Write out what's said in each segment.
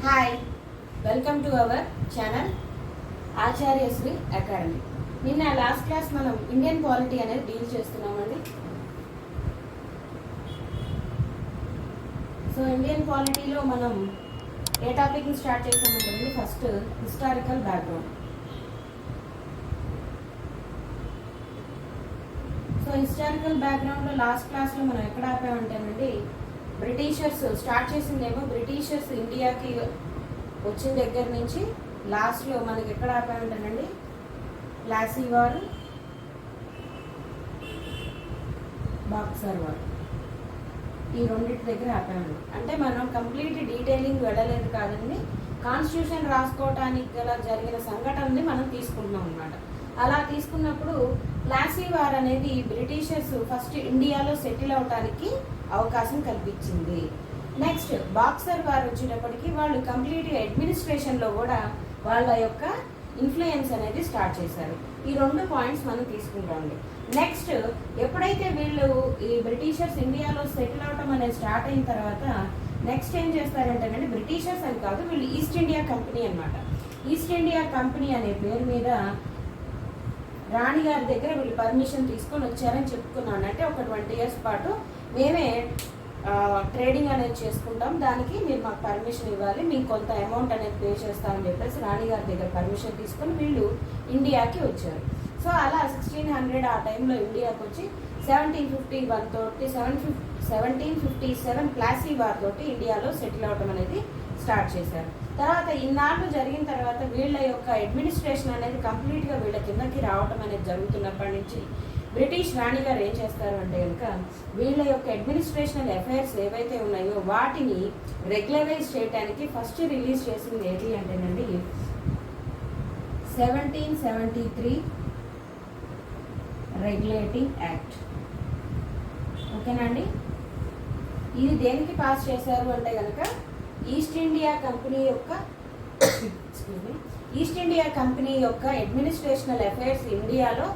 Hi, welcome to our channel Acharyashri academy. నిన్న last class మనం Indian polity అనేది deal చేస్తున్నామండి. సో ఇండియన్ పాలిటీలో మనం ఏ టాపిక్ని స్టార్ట్ చేస్తామంటే first historical background. So historical బ్యాక్గ్రౌండ్లో లాస్ట్ క్లాస్లో మనం ఎక్కడ ఆపామంటేనండి, బ్రిటిషర్స్ స్టార్ట్ చేసిందేమో బ్రిటిషర్స్ ఇండియాకి వచ్చిన దగ్గర నుంచి లాస్ట్లో మనకి ఎక్కడ ఆపామంటేనండి ప్లాసీ వార్, బాక్సర్ వార్, ఈ రెండింటి దగ్గర ఆపామండి. అంటే మనం కంప్లీట్ డీటెయిలింగ్ వెళ్ళలేదు కాదండి, కాన్స్టిట్యూషన్ రాసుకోవటానికి గల జరిగిన సంఘటనని మనం తీసుకుంటున్నాం అన్నమాట. అలా తీసుకున్నప్పుడు ప్లాసీ వార్ అనేది బ్రిటిషర్స్ ఫస్ట్ ఇండియాలో సెటిల్ అవడానికి అవకాశం కల్పించింది. నెక్స్ట్ బాక్సర్ వార్ వచ్చేటప్పటికి వాళ్ళు కంప్లీట్గా అడ్మినిస్ట్రేషన్లో కూడా వాళ్ళ యొక్క ఇన్ఫ్లుయెన్స్ అనేది స్టార్ట్ చేశారు. ఈ రెండు పాయింట్స్ మనం తీసుకుంటామండి. నెక్స్ట్ ఎప్పుడైతే వీళ్ళు ఈ బ్రిటిషర్స్ ఇండియాలో సెటిల్ అవటం అనేది స్టార్ట్ అయిన తర్వాత నెక్స్ట్ ఏం చేస్తారంటేనండి, బ్రిటిషర్స్ అని కాదు, వీళ్ళు ఈస్ట్ ఇండియా కంపెనీ అనమాట. ఈస్ట్ ఇండియా కంపెనీ అనే పేరు మీద రాణి గారి దగ్గర వీళ్ళు పర్మిషన్ తీసుకొని వచ్చారని చెప్పుకున్నాను. అంటే ఒక 20 years పాటు మేమే ట్రేడింగ్ అనేది చేసుకుంటాం, దానికి మీరు మాకు పర్మిషన్ ఇవ్వాలి, మీకు కొంత అమౌంట్ అనేది పే చేస్తామని చెప్పేసి రాణి గారి దగ్గర పర్మిషన్ తీసుకొని వీళ్ళు ఇండియాకి వచ్చారు. సో అలా 1600 ఆ టైంలో ఇండియాకి వచ్చి 1751 తోటి 1757 ప్లాసీ వార్ తోటి ఇండియాలో సెటిల్ అవడం అనేది స్టార్ట్ చేశారు. తర్వాత ఇన్నాళ్ళు జరిగిన తర్వాత వీళ్ళ యొక్క అడ్మినిస్ట్రేషన్ అనేది కంప్లీట్గా వీళ్ళ కిందకి రావడం అనేది జరుగుతున్నప్పటి నుంచి బ్రిటిష్ రాణి గారు ఏం చేస్తారు అంటే కనుక వీళ్ళ యొక్క అడ్మినిస్ట్రేషనల్ అఫైర్స్ ఏవైతే ఉన్నాయో వాటిని రెగ్యులరైజ్ చేయడానికి ఫస్ట్ రిలీజ్ చేసింది ఏది అంటేనండి 1773 రెగ్యులేటింగ్ యాక్ట్. ఓకేనండి, ఇది దేనికి పాస్ చేశారు అంటే కనుక ఈస్ట్ ఇండియా కంపెనీ యొక్క అడ్మినిస్ట్రేషనల్ అఫైర్స్ ఇండియాలో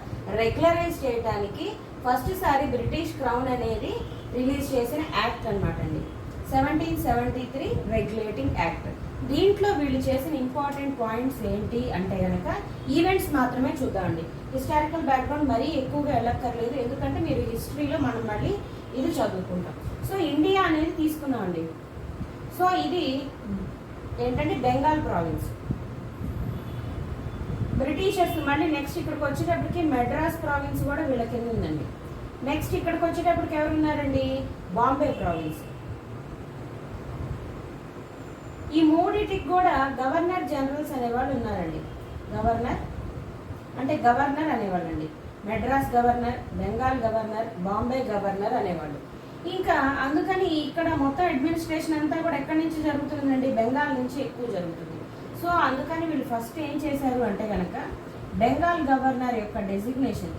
రెగ్యులరైజ్ చేయడానికి ఫస్ట్ సారి బ్రిటిష్ క్రౌన్ అనేది రిలీజ్ చేసిన యాక్ట్ అనమాట అండి, 1773 రెగ్యులేటింగ్ యాక్ట్. దీంట్లో వీళ్ళు చేసిన ఇంపార్టెంట్ పాయింట్స్ ఏంటి అంటే కనుక ఈవెంట్స్ మాత్రమే చూద్దామండి. హిస్టారికల్ బ్యాక్గ్రౌండ్ మరీ ఎక్కువగా వెళ్ళక్కర్లేదు, ఎందుకంటే మీరు హిస్టరీలో మనం మళ్ళీ ఇది చదువుకుంటాం. సో ఇండియా అనేది తీసుకున్నామండి. సో ఇది ఏంటంటే బెంగాల్ ప్రావిన్స్. బ్రిటిషర్స్ మళ్ళీ నెక్స్ట్ ఇక్కడికి వచ్చేటప్పటికి మెడ్రాస్ ప్రావిన్స్ కూడా వీళ్ళ కింద ఉందండి. నెక్స్ట్ ఇక్కడికి వచ్చేటప్పటికి ఎవరు ఉన్నారండి, బాంబే ప్రావిన్స్. ఈ మూడింటికి కూడా గవర్నర్ జనరల్స్ అనేవాళ్ళు ఉన్నారండి. గవర్నర్ అనేవాళ్ళండి. Madras governor, Bengal governor, Bombay governor అనేవాళ్ళు. ఇంకా అందుకని ఇక్కడ మొత్తం అడ్మినిస్ట్రేషన్ అంతా కూడా ఎక్కడి నుంచి జరుగుతుందండి, బెంగాల్ నుంచి ఎక్కువ జరుగుతుంది. సో అందుకని వీళ్ళు ఫస్ట్ ఏం చేశారు అంటే కనుక బెంగాల్ గవర్నర్ యొక్క డెసిగ్నేషన్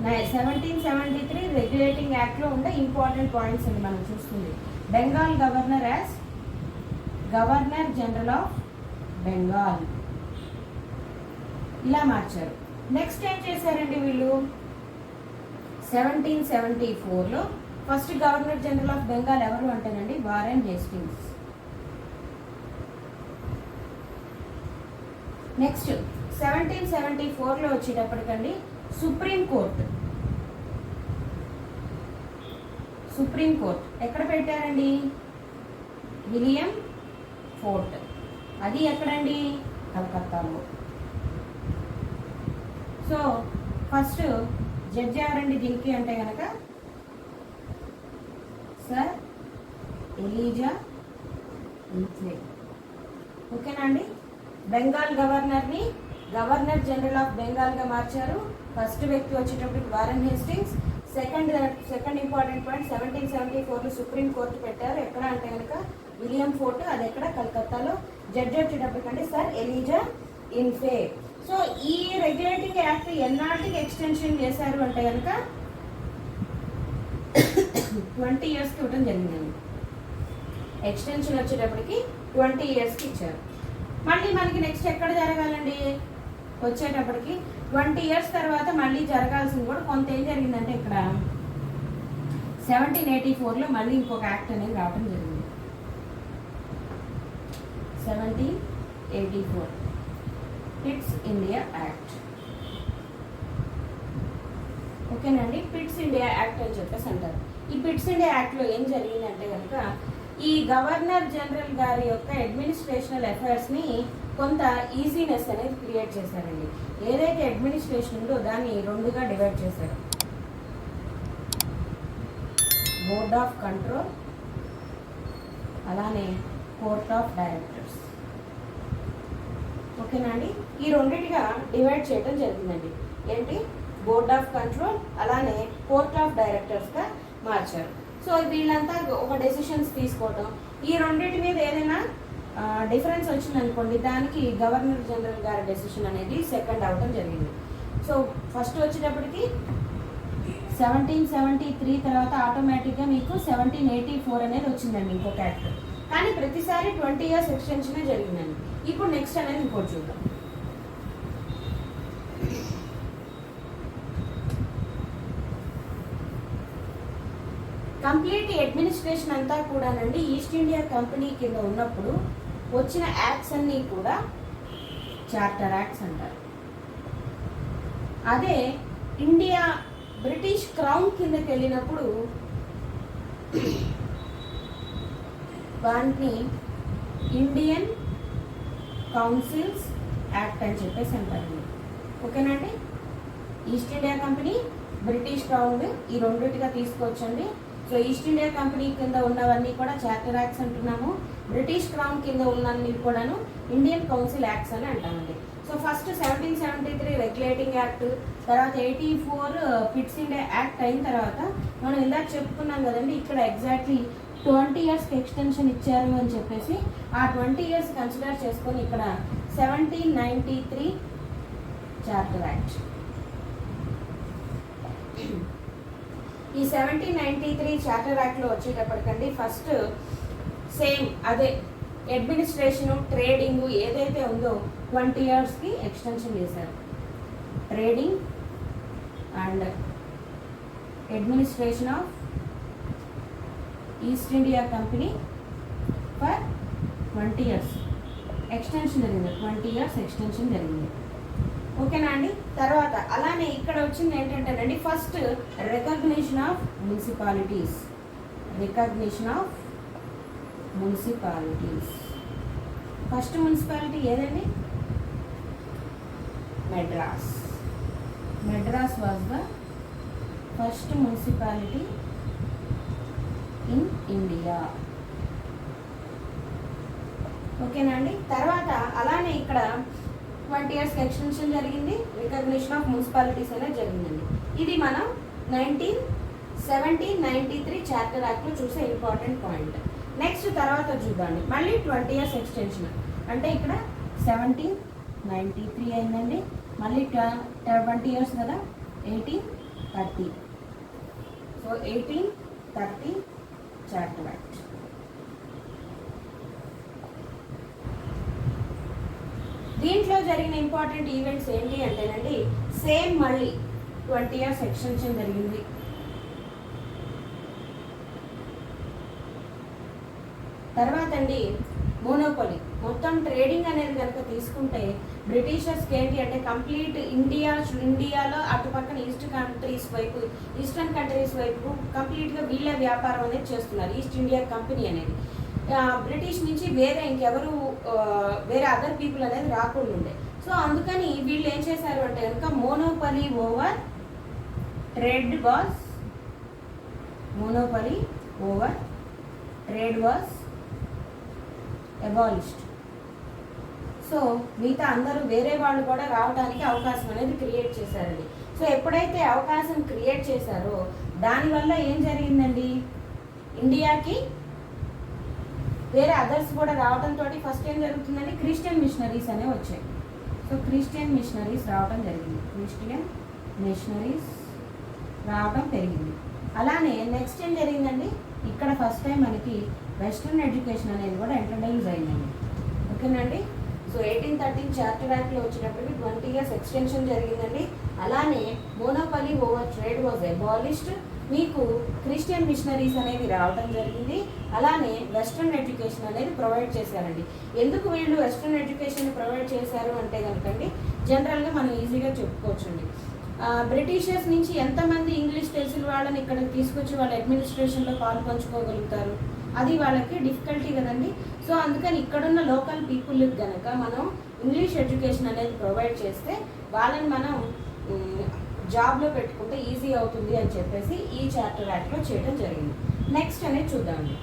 1773 రెగ్యులేటింగ్ యాక్ట్లో ఉండే ఇంపార్టెంట్ పాయింట్స్ అని మనం చూస్తుంది. Bengal governor as governor general of Bengal ఇలా మార్చారు. నెక్స్ట్ ఏం చేశారండి వీళ్ళు 1774లో first governor general of Bengal ఎవరు అంటేనండి వారెన్ హేస్టింగ్స్. నెక్స్ట్ 1774లో వచ్చేటప్పటికండి సుప్రీం కోర్ట్ ఎక్కడ పెట్టారండి, విలియం ఫోర్ట్. అది ఎక్కడండి, కలకత్తాలో. సో ఫస్ట్ జడ్జి ఎవరండి దీనికి అంటే కనుక సర్ ఎలీజా ఇన్ఫే. ఓకేనా అండి, బెంగాల్ గవర్నర్ని గవర్నర్ జనరల్ ఆఫ్ బెంగాల్గా మార్చారు. ఫస్ట్ వ్యక్తి వచ్చేటప్పటికి Warren Hastings. Second important point 1774లో సుప్రీం కోర్టు పెట్టారు. ఎక్కడ అంటే కనుక విలియం ఫోర్ట్, అది ఎక్కడ, కలకత్తాలో. జడ్జి వచ్చేటప్పటికంటే సర్ ఎలీజా ఇన్ఫే. సో ఈ రెగ్యులేటింగ్ యాక్ట్ ఎన్నాటికి ఎక్స్టెన్షన్ చేశారు అంటే కనుక 20 yearsకి ఇవ్వడం జరిగిందండి. ఎక్స్టెన్షన్ వచ్చేటప్పటికి 20 yearsకి ఇచ్చారు. మళ్ళీ మనకి నెక్స్ట్ ఎక్కడ జరగాలండి, వచ్చేటప్పటికి 20 years తర్వాత మళ్ళీ జరగాల్సింది కూడా కొంత ఏం జరిగిందంటే ఇక్కడ 1784లో మళ్ళీ ఇంకొక యాక్ట్ అనేది రావడం జరిగింది. 1784 పిట్స్ ఇండియా యాక్ట్. ఓకేనండి, పిట్స్ ఇండియా యాక్ట్ అని చెప్పేసి అంటారు. ఈ పిట్స్ ఇండియా యాక్ట్లో ఏం జరిగిందంటే కనుక ఈ గవర్నర్ జనరల్ గారి యొక్క అడ్మినిస్ట్రేషనల్ అఫైర్స్ని కొంత ఈజీనెస్ అనేది క్రియేట్ చేశారండి. ఏదైతే అడ్మినిస్ట్రేషన్ ఉందో దాన్ని రెండుగా డివైడ్ చేశారు, బోర్డ్ ఆఫ్ కంట్రోల్ అలానే కోర్ట్ ఆఫ్ డైరెక్టర్స్. ఓకేనా అండి, ఈ రెండింటిగా డివైడ్ చేయడం జరిగిందండి. ఏంటి, బోర్డ్ ఆఫ్ కంట్రోల్ అలానే కోర్ట్ ఆఫ్ డైరెక్టర్స్గా మార్చారు. సో వీళ్ళంతా ఒక డెసిషన్స్ తీసుకోవటం, ఈ రెండింటి మీద ఏదైనా డిఫరెన్స్ వచ్చిందనుకోండి దానికి గవర్నర్ జనరల్ గారి డెసిషన్ అనేది సెకండ్ అవటం జరిగింది. సో ఫస్ట్ వచ్చేటప్పటికి 1773 తర్వాత ఆటోమేటిక్గా మీకు 1784 అనేది వచ్చిందండి ఇంకొక యాక్ట్. కానీ ప్రతిసారి 20 years ఎక్స్టెన్షనే జరిగిందండి. ఇప్పుడు నెక్స్ట్ అనేది ఇంకోటి చూద్దాం. కంప్లీట్ అడ్మినిస్ట్రేషన్ అంతా కూడానండి ఈస్ట్ ఇండియా కంపెనీ కింద ఉన్నప్పుడు వచ్చిన యాక్ట్స్ అన్నీ కూడా చార్టర్ యాక్ట్స్ అంటారు. అదే ఇండియా బ్రిటిష్ క్రౌన్ కిందకి వెళ్ళినప్పుడు వాటిని ఇండియన్ కౌన్సిల్స్ యాక్ట్ అని చెప్పేసి అంటారండి. ఓకేనండి, east India company, British crown ఈ రెండింటిగా తీసుకోవచ్చండి. సో ఈస్ట్ ఇండియా కంపెనీ కింద ఉన్నవన్నీ కూడా చార్టర్ యాక్ట్స్ అంటున్నాము, బ్రిటిష్ క్రౌన్ కింద ఉన్నన్ని కూడాను ఇండియన్ కౌన్సిల్ యాక్ట్స్ అని అంటామండి. సో ఫస్ట్ 1773 రెగ్యులేటింగ్ యాక్ట్, తర్వాత 84 పిట్స్ ఇండియా యాక్ట్ అయిన తర్వాత మనం ఇందాక చెప్పుకున్నాం కదండి, ఇక్కడ ఎగ్జాక్ట్లీ 20 years ఎక్స్టెన్షన్ ఇచ్చారు అని చెప్పేసి ఆ 20 years కన్సిడర్ చేసుకొని ఇక్కడ 1793 చార్టర్ యాక్ట్. ఈ 1793 చార్టర్ యాక్ట్లో వచ్చేటప్పటికండి ఫస్ట్ సేమ్ అదే అడ్మినిస్ట్రేషను ట్రేడింగ్ ఏదైతే ఉందో 20 yearsకి ఎక్స్టెన్షన్ చేశారు. Trading and administration of east India company for 20 years extension జరిగింది. 20 years ఎక్స్టెన్షన్ జరిగింది. ఓకేనా అండి, తర్వాత అలానే ఇక్కడ వచ్చింది ఏంటంటేనండి first recognition of municipalities. Recognition of municipalities. First municipality ఏదండి, Madras. Madras was the first municipality in India. ఓకేనా అండి, తర్వాత అలానే ఇక్కడ 20 years ఎక్స్టెన్షన్ జరిగింది, రికగ్నిషన్ ఆఫ్ మున్సిపాలిటీస్ అనేది జరిగిందండి. ఇది మనం 1793 చార్టర్ యాక్ట్లో చూసే ఇంపార్టెంట్ పాయింట్. నెక్స్ట్ తర్వాత చూద్దాండి మళ్ళీ 20 years ఎక్స్టెన్షన్ అంటే ఇక్కడ 1793 అయిందండి, మళ్ళీ 20 years కదా 1830. So 1830 charter act. దీంట్లో జరిగిన ఇంపార్టెంట్ ఈవెంట్స్ ఏంటి అంటేనండి సేమ్ మళ్ళీ 20 years ఎక్స్టెన్షన్ జరిగింది. తర్వాత అండి మోనోపొలీ. మొత్తం ట్రేడింగ్ అనేది కనుక తీసుకుంటే బ్రిటిషర్స్కి ఏంటి అంటే కంప్లీట్ ఇండియాలో అటుపక్కన ఈస్టర్న్ కంట్రీస్ వైపు కంప్లీట్గా వీళ్ళ వ్యాపారం అనేది చేస్తున్నారు ఈస్ట్ ఇండియా కంపెనీ అనేది. బ్రిటిష్ నుంచి ఇంకెవరు వేరే అదర్ పీపుల్ అనేది రాకుండా ఉండే. సో అందుకని వీళ్ళు ఏం చేశారు అంటే కనుక monopoly over trade was abolished. So మిగతా అందరూ వేరే వాళ్ళు కూడా రావడానికి అవకాశం అనేది క్రియేట్ చేశారండి. సో ఎప్పుడైతే అవకాశం క్రియేట్ చేశారో దానివల్ల ఏం జరిగిందండి, ఇండియాకి వేరే అదర్స్ కూడా రావడంతో ఫస్ట్ ఏం జరుగుతుందండి, క్రిస్టియన్ మిషనరీస్ అనేవి వచ్చాయి. సో క్రిస్టియన్ మిషనరీస్ రావడం జరిగింది, క్రిస్టియన్ మిషనరీస్ రావడం పెరిగింది. అలానే నెక్స్ట్ ఏం జరిగిందండి, ఇక్కడ ఫస్ట్ టైం మనకి వెస్ట్రన్ ఎడ్యుకేషన్ అనేది కూడా ఇంట్రడ్యూస్ అయిందండి. ఓకేనండి, సో 1813 చార్టర్ యాక్ట్లో వచ్చేటప్పటికి 20 years ఎక్స్టెన్షన్ జరిగిందండి. అలానే monopoly over trade was abolished. మీకు క్రిస్టియన్ మిషనరీస్ అనేవి రావడం జరిగింది. అలానే వెస్ట్రన్ ఎడ్యుకేషన్ అనేది ప్రొవైడ్ చేశారండి. ఎందుకు వీళ్ళు వెస్ట్రన్ ఎడ్యుకేషన్ ప్రొవైడ్ చేశారు అంటే కనుకండి, జనరల్గా మనం ఈజీగా చెప్పుకోవచ్చండి. బ్రిటిషర్స్ నుంచి ఎంతమంది ఇంగ్లీష్ తెలిసిన వాళ్ళని ఇక్కడికి తీసుకొచ్చి వాళ్ళ అడ్మినిస్ట్రేషన్లో పాలు పంచుకోగలుగుతారు? అది వాళ్ళకి డిఫికల్టీ కదండి. సో అందుకని ఇక్కడున్న లోకల్ పీపుల్కి కనుక మనం ఇంగ్లీష్ ఎడ్యుకేషన్ అనేది ప్రొవైడ్ చేస్తే వాళ్ళని మనం జాబ్లో పెట్టుకుంటే ఈజీ అవుతుంది అని చెప్పేసి ఈ చార్టర్ యాక్ట్లో చేయడం జరిగింది. నెక్స్ట్ అనేది చూద్దామండి.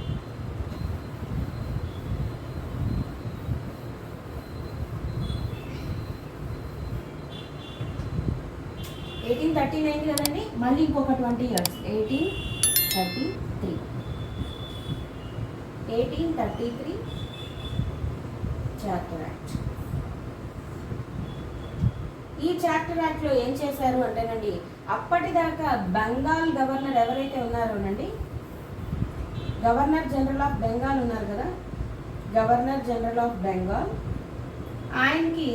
ఎయిటీన్ 1839 కదండి, మళ్ళీ ఇంకొక 20 years 1833 చార్టర్ యాక్ట్. ఈ చార్టర్ యాక్ట్లో ఏం చేశారు అంటేనండి, అప్పటిదాకా బెంగాల్ గవర్నర్ ఎవరైతే ఉన్నారోనండి, గవర్నర్ జనరల్ ఆఫ్ బెంగాల్ ఉన్నారు కదా, గవర్నర్ జనరల్ ఆఫ్ బెంగాల్, ఆయనకి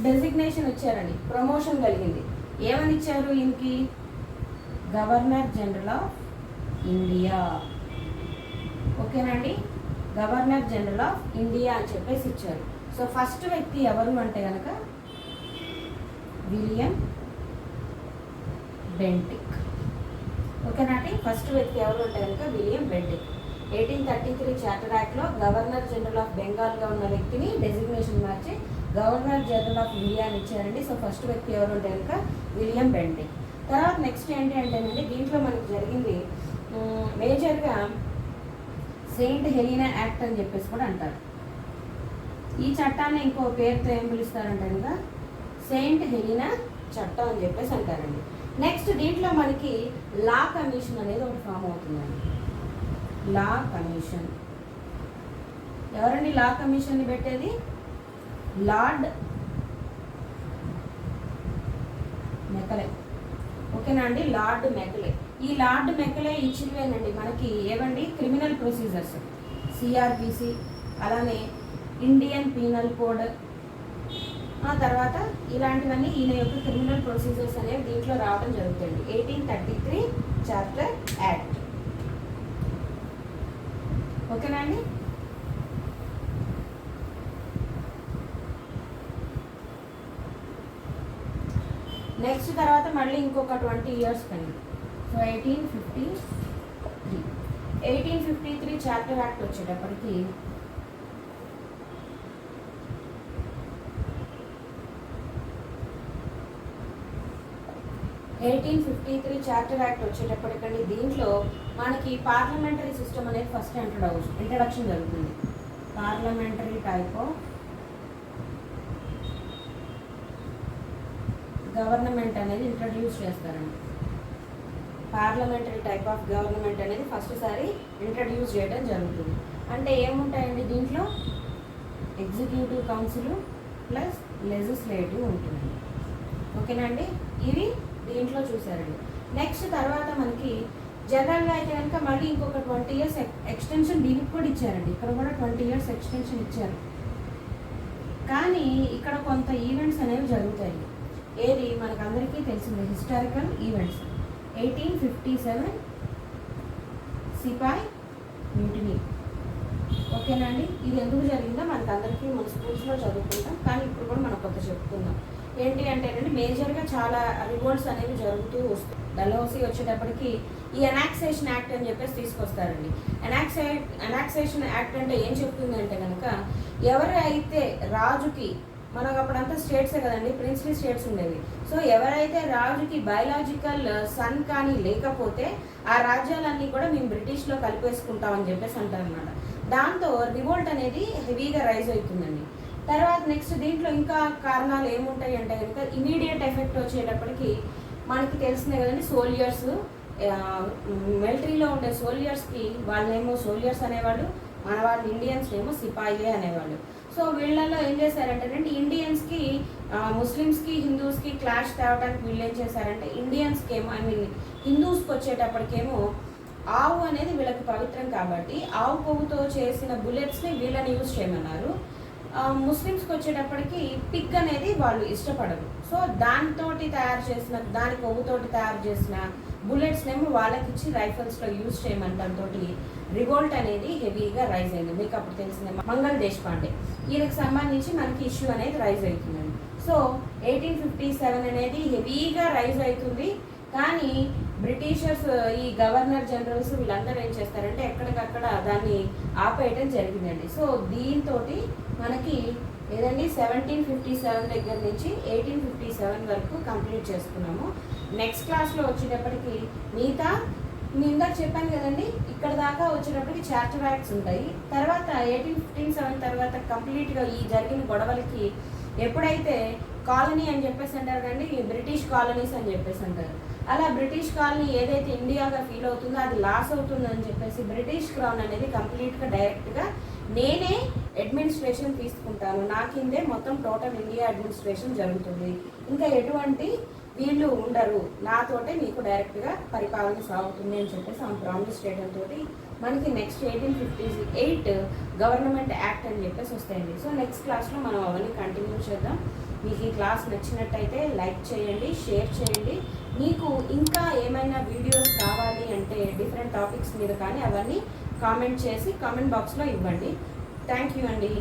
డెసిగ్నేషన్ ఇచ్చారండి, ప్రమోషన్ కలిగింది. ఏమని ఇచ్చారు ఈయనకి? Governor general of India. ఓకేనండి, గవర్నర్ జనరల్ ఆఫ్ ఇండియా అని చెప్పేసి ఇచ్చారు. సో ఫస్ట్ వ్యక్తి ఎవరు అంటే కనుక విలియం బెంటిక్. ఓకేనండి, ఫస్ట్ వ్యక్తి ఎవరు అంటే కనుక విలియం బెంటిక్. 1833 చార్టర్ యాక్ట్లో గవర్నర్ జనరల్ ఆఫ్ బెంగాల్గా ఉన్న వ్యక్తిని designation March governor general of India అని ఇచ్చారండి. సో ఫస్ట్ వ్యక్తి ఎవరు అంటే కనుక విలియం బెంటిక్. తర్వాత నెక్స్ట్ ఏంటి అంటేనండి, దీంట్లో మనకు జరిగింది మేజర్గా సెయింట్ హెలీనా యాక్ట్ అని చెప్పేసి కూడా అంటారు. ఈ చట్టాన్ని ఇంకో పేరుతో ఏం పిలుస్తారంటే కనుక సెయింట్ హెలీనా చట్టం అని చెప్పేసి అంటారండి. నెక్స్ట్ దీంట్లో మనకి లా కమిషన్ అనేది ఒకటి ఫామ్ అవుతుందండి. లా కమిషన్ ఎవరండి లా కమిషన్ని పెట్టేది? Lord Macaulay. ఓకేనా అండి, లార్డ్ మెకలే. ఈ లార్డ్ మెకలే ఇచ్చినవేనండి మనకి ఏవండి, క్రిమినల్ ప్రొసీజర్స్, సిఆర్పిసి, అలానే ఇండియన్ పీనల్ కోడ్, ఆ తర్వాత ఇలాంటివన్నీ ఈయన యొక్క క్రిమినల్ ప్రొసీజర్స్ అనేవి దీంట్లో రావడం జరుగుతుంది. 1833 చార్టర్ యాక్ట్. ఓకేనా అండి. నెక్స్ట్ తర్వాత మళ్ళీ ఇంకొక 20 years కండి. సో 1853 చార్టర్ యాక్ట్ వచ్చేటప్పటికి చార్టర్ యాక్ట్ వచ్చేటప్పటికండి దీంట్లో మనకి పార్లమెంటరీ సిస్టమ్ అనేది ఫస్ట్ ఇంట్రడక్షన్ జరుగుతుంది. పార్లమెంటరీ టైప్ ఆఫ్ గవర్నమెంట్ అనేది ఇంట్రడ్యూస్ చేస్తారండి. పార్లమెంటరీ టైప్ ఆఫ్ గవర్నమెంట్ అనేది ఫస్ట్ సారి ఇంట్రడ్యూస్ చేయడం జరుగుతుంది. అంటే ఏముంటాయండి దీంట్లో? ఎగ్జిక్యూటివ్ కౌన్సిల్ ప్లస్ లెజిస్లేటివ్ ఉంటుందండి. ఓకేనా అండి, ఇవి దీంట్లో చూసారండి. నెక్స్ట్ తర్వాత మనకి జనరల్గా అయితే కనుక మళ్ళీ ఇంకొక 20 years ఎక్స్టెన్షన్ దీనికి కూడా ఇచ్చారండి. ఇక్కడ కూడా 20 years ఎక్స్టెన్షన్ ఇచ్చారు. కానీ ఇక్కడ కొంత ఈవెంట్స్ అనేవి జరుగుతాయి. ఏది మనకందరికీ తెలిసింది, హిస్టారికల్ ఈవెంట్స్. 1857 సిపాయ్ మ్యూటినీ. ఓకేనండి, ఇది ఎందుకు జరిగిందో మనకందరికీ మన స్కూల్స్లో చదువుకుంటాం, కానీ ఇప్పుడు కూడా మనం కొత్త చెప్పుకుందాం. ఏంటి అంటేనండి, మేజర్గా చాలా రివోల్ట్స్ అనేవి జరుగుతూ వస్తాయి. డల్హౌసీ వచ్చేటప్పటికి ఈ ఎనాక్సేషన్ యాక్ట్ అని చెప్పేసి తీసుకొస్తారండి. ఎనాక్సేషన్ యాక్ట్ అంటే ఏం చెప్తుంది అంటే కనుక, ఎవరైతే రాజుకి, మనకు అప్పుడంతా స్టేట్సే కదండి, ప్రిన్స్లీ స్టేట్స్ ఉండేవి. సో ఎవరైతే రాజుకి బయలాజికల్ సన్ కానీ లేకపోతే ఆ రాజ్యాలన్నీ కూడా మేము బ్రిటిష్లో కలిపేసుకుంటామని చెప్పేసి అంటారనమాట. దాంతో రివోల్ట్ అనేది హెవీగా రైజ్ అవుతుందండి. తర్వాత నెక్స్ట్ దీంట్లో ఇంకా కారణాలు ఏముంటాయి అంటే కనుక, ఇమీడియట్ ఎఫెక్ట్ వచ్చేటప్పటికి మనకి తెలిసిందే కదండి, సోల్జర్స్, మిలిటరీలో ఉండే సోల్జర్స్కి వాళ్ళేమో సోల్జర్స్ అనేవాళ్ళు, మన వాళ్ళు ఇండియన్స్ ఏమో సిపాయిలే అనేవాళ్ళు. సో వీళ్ళల్లో ఏం చేశారంటేనండి, ఇండియన్స్కి ముస్లిమ్స్కి హిందూస్కి క్లాష్ తేవడానికి వీళ్ళు ఏం చేశారంటే, ఇండియన్స్కి ఏమో హిందూస్కి వచ్చేటప్పటికేమో ఆవు అనేది వీళ్ళకి పవిత్రం కాబట్టి ఆవు కొవ్వుతో చేసిన బుల్లెట్స్ని వీళ్ళని యూజ్ చేయమన్నారు. ముస్లిమ్స్కి వచ్చేటప్పటికి పిగ్ అనేది వాళ్ళు ఇష్టపడరు. సో దాని కొవ్వుతోటి తయారు చేసిన బుల్లెట్స్ ఏమో వాళ్ళకి ఇచ్చి రైఫల్స్లో యూజ్ చేయమంటంతో రివోల్ట్ అనేది హెవీగా రైజ్ అయింది. మీకు అప్పుడు తెలిసిందే మంగళ్ దేశపాండే, ఈయనకు సంబంధించి మనకి ఇష్యూ అనేది రైజ్ అవుతుందండి. సో 1857 అనేది హెవీగా రైజ్ అవుతుంది. కానీ బ్రిటిషర్స్ ఈ గవర్నర్ జనరల్స్ వీళ్ళందరూ ఏం చేస్తారంటే ఎక్కడికక్కడ దాన్ని ఆపేయటం జరిగిందండి. సో దీంతో మనకి ఏదండి 1757 దగ్గర నుంచి 1857 వరకు కంప్లీట్ చేసుకున్నాము. నెక్స్ట్ క్లాస్లో వచ్చేటప్పటికి మిగతా ఇందాక చెప్పాను కదండి, ఇక్కడ దాకా వచ్చేటప్పటికి చార్టర్ యాక్ట్స్ ఉంటాయి. తర్వాత 1857 తర్వాత కంప్లీట్గా ఈ జరిగిన గొడవలకి ఎప్పుడైతే కాలనీ అని చెప్పేసి అంటారు కండి, బ్రిటిష్ కాలనీస్ అని చెప్పేసి అంటారు. అలా బ్రిటిష్ కాలనీ ఏదైతే ఇండియాగా ఫీల్ అవుతుందో అది లాస్ అవుతుందని చెప్పేసి బ్రిటిష్ క్రౌన్ అనేది కంప్లీట్గా డైరెక్ట్గా నేనే అడ్మినిస్ట్రేషన్ తీసుకుంటాను, నా కిందే మొత్తం టోటల్ ఇండియా అడ్మినిస్ట్రేషన్ జరుగుతుంది, ఇంకా ఎటువంటి వీళ్ళు ఉండరు, నాతోటే మీకు డైరెక్ట్గా పరిపాలన సాగుతుంది అని చెప్పేసి ఆమె ప్రామిస్ చేయడంతో మనకి నెక్స్ట్ 1858 గవర్నమెంట్ యాక్ట్ అని చెప్పేసి వస్తాయండి. సో నెక్స్ట్ క్లాస్లో మనం అవన్నీ కంటిన్యూ చేద్దాం. మీకు ఈ క్లాస్ నచ్చినట్టయితే లైక్ చేయండి, షేర్ చేయండి. మీకు ఇంకా ఏమైనా వీడియోస్ కావాలి అంటే డిఫరెంట్ టాపిక్స్ మీద కానీ అవన్నీ కామెంట్ చేసి కామెంట్ బాక్స్లో ఇవ్వండి. థ్యాంక్ యూ అండి.